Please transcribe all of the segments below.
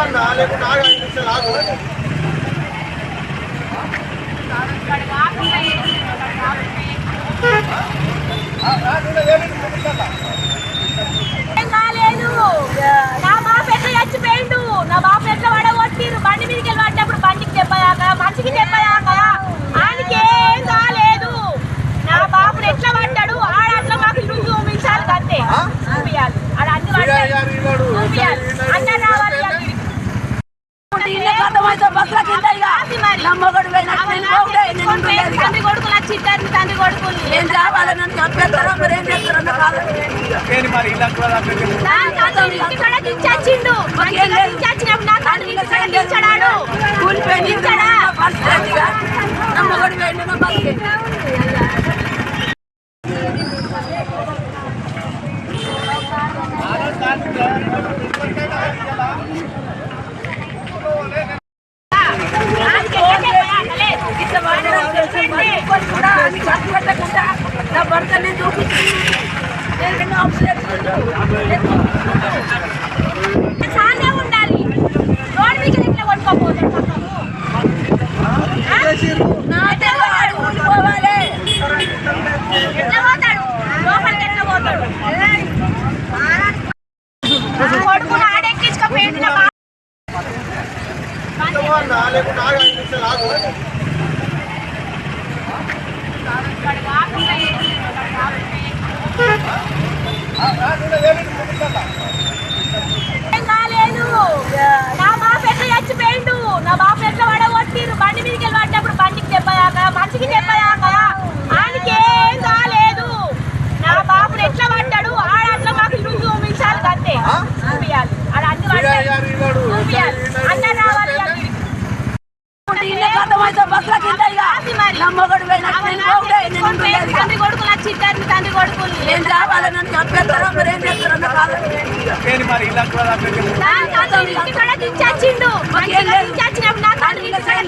నా బాబు ఎట్లా చచ్చిపోయిండు, నా బాబు ఎట్లా పడగొట్టిరు, బండి మీదకి వెళ్ళి పడ్డప్పుడు బండికి దెబ్బయాక మనిషికి దెబ్బయాక ఆయనకి ఏం కాలేదు. నా బాబుని ఎట్లా పడ్డాడు ఆడట్లా మాకు ఇల్లు చూపించాలి అంతే, చూపించాలి ఆడ అన్ని చూపించాలి అన్న రావాలి. తండ్రి కొడుకులు వచ్చి ఇద్దరు తండ్రి కొడుకులు ఏం కావాలి దించొచ్చిండు. దించొచ్చినప్పుడు నా తండ్రి దించాడు నా భర్తనే చూపించానే ఉండాలి. రోడ్ మీద ఎట్లా కొట్టుకోపోతాడు, ఎట్లా పోతాడు లోపలికి, ఎట్లా పోతాడు కొడుకుని ఆడెక్కించుకోపోయింది. నా బాబు ఎట్లా చచ్చిపోయిండు, నా బాబు ఎట్లా పడగొట్టిరు, బండి మీదకి వెళ్ళి పడ్డప్పుడు బండికి దెబ్బయాక మనిషికి దెబ్బయాక ఆయనకి ఏం కాలేదు. నా బాబుని ఎట్లా పడ్డాడు ఆడట్లా మాకు ఇల్లు చూపించాలి అంతే, చూపించాలి ఆడ అన్ని చూపించాలి అన్న రావాలి. తండ్రి కొడుకులు వచ్చి ఇద్దరు తండ్రి కొడుకులు ఏం కావాలని దించొచ్చిండు. దించొచ్చినప్పుడు నా తండ్రి దించాడు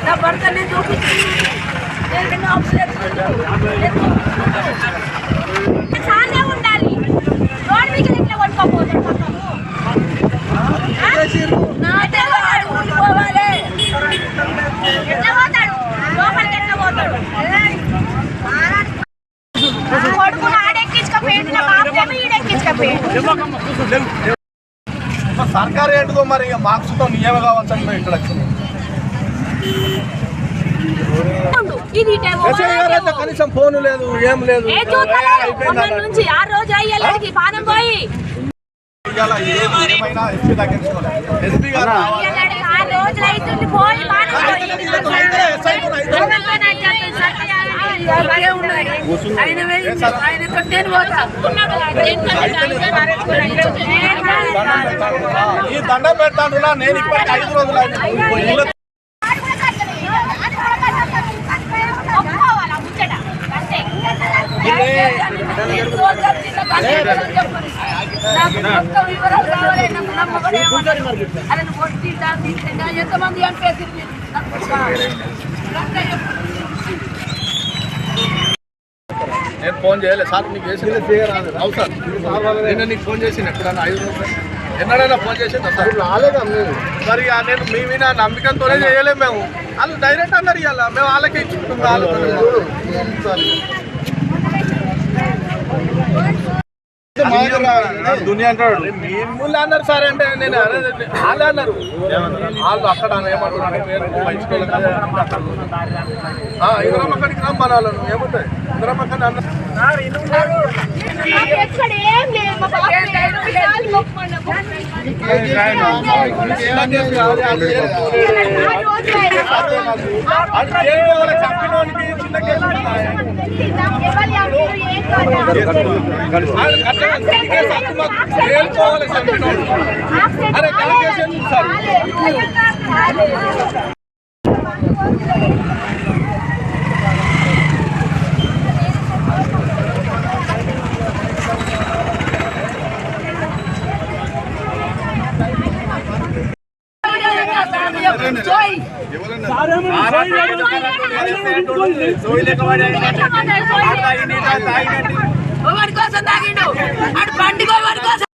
నా భర్తనే చూపించానే ఉండాలి. రోడ్ మీద ఎట్లా కొట్టుకోపోతాడు, ఎట్లా పోతాడు లోపలికి, ఎట్లా పోతాడు కొడుకుని ఆడెక్కించుకోపోయింది. నా బాబు ఈడెక్కించుకోపోయింది. సర్కారు ఏంటిదో మరి మార్క్స్తో నియమ కావచ్చని ఇక్కడ వచ్చింది. కనీసం ఫోన్ లేదు, ఏం లేదు. నుంచి ఆ రోజు అయ్యేలాడికి పానం పోయి ఎస్పీ గారు ఈ దండం పెడతాను నేను ఇప్పటికి 5 రోజులు ఎంతమంది నేను ఫోన్ చేయలేదు సార్, నీకు చేసి అవును సార్ నేను నీకు ఫోన్ చేసిన ఎప్పుడన్నా 5 రోజులు ఎన్నడైనా ఫోన్ చేసింది సార్ రాలేదా మరి నేను మీ మీద నమ్మకంతోనే చేయలేము మేము. వాళ్ళు డైరెక్ట్ అన్నారు ఇవాళ మేము వాళ్ళకి ఇచ్చుకుంటాం. దునియా అంటాడు మిమ్మల్ని అన్నారు సార్ అంటే నేను వాళ్ళే అన్నారు. వాళ్ళు అక్కడ ఏమంటున్నారు ఇద్దరం అక్కడికి రమ్మనాలను ఏముంటాయి ఇద్దరం అక్కడ అన్నారు. చంపినోనికి చిన్న కేసు అరే కేసు సార్ వాడి కోసం తాగిండు అటు బండి వాడి కోసం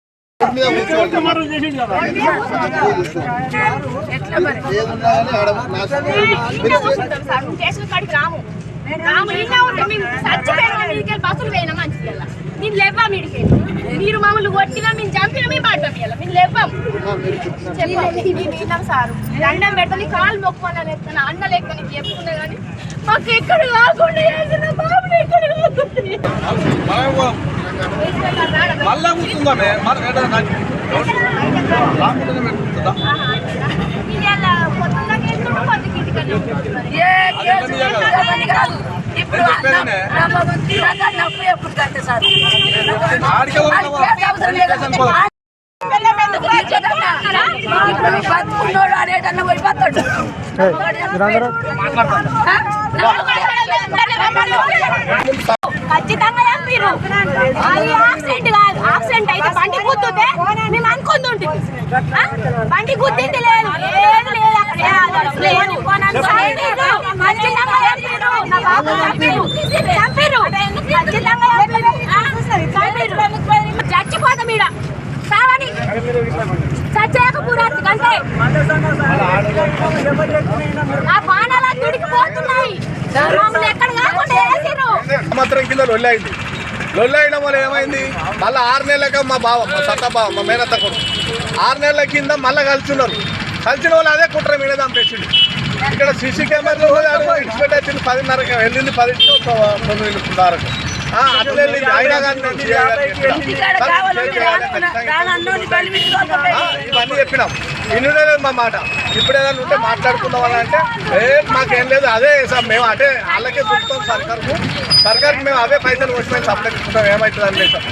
రాము ఇంకా ఉంటే మేము చచ్చిపోయినా మీడికి బస్సులు పోయినా మంచిది నేను లేవా మీడికి మీరు మమ్మల్ని కొట్టినా మేము చంపినా మేము పడతాం ఇలా మేము లేవాం చెప్పాం సారు దండం పెడతాను కాలు మొక్కుమని ఎత్తాను అన్న లెక్క నీకు చెప్పుకున్నా కానీ మాకు ఎక్కడ కాకుండా చేసిన బాబుని ఎక్కడ మళ్ళా కూర్చుందామే ఖచ్చితంగా మీరు యాక్సిడెంట్ కాదు యాక్సిడెంట్ అయితే బండి గుద్దుతే మేము అనుకుంది ఉంటుంది బండి గుద్దింది లేదు ఏది లేదు అక్కడ లేదు చచ్చిపోతాం ఈడ సావని చచ్చాక పూరాతి కంటే ఆ బాణాలు అన్నిటికి పోతున్నాయి ఎక్కడ కాకుండా వేసిరు సంవత్సరం కింద లొల్లైంది లొల్లైన వల్ల ఏమైంది మళ్ళీ 6 నెలలక మా బావ మా సత్త బావ మా మేనత్త కొడుకు 6 నెలల కింద మళ్ళీ కలిసిన్నారు కలిసిన వాళ్ళు అదే కుట్ర మీద చంపేసిండు ఇక్కడ సీసీ కెమెరాలు ఇన్స్పెక్టర్ వచ్చింది 10:30 వెళ్ళింది 10 వరకు అట్లా వెళ్ళింది అయినా కానీ ఇవన్నీ చెప్పినాం ఇన్నులేదు మా మాట ఇప్పుడు ఏదైనా ఉంటే మాట్లాడుకుందాం అని అంటే మాకేం లేదు అదే సార్ మేము అదే వాళ్ళకే చూస్తాం సర్కార్కి మేము అవే పైసలు వచ్చి సప్లై చేసుకుంటాం ఏమవుతుంది అని లేదు సార్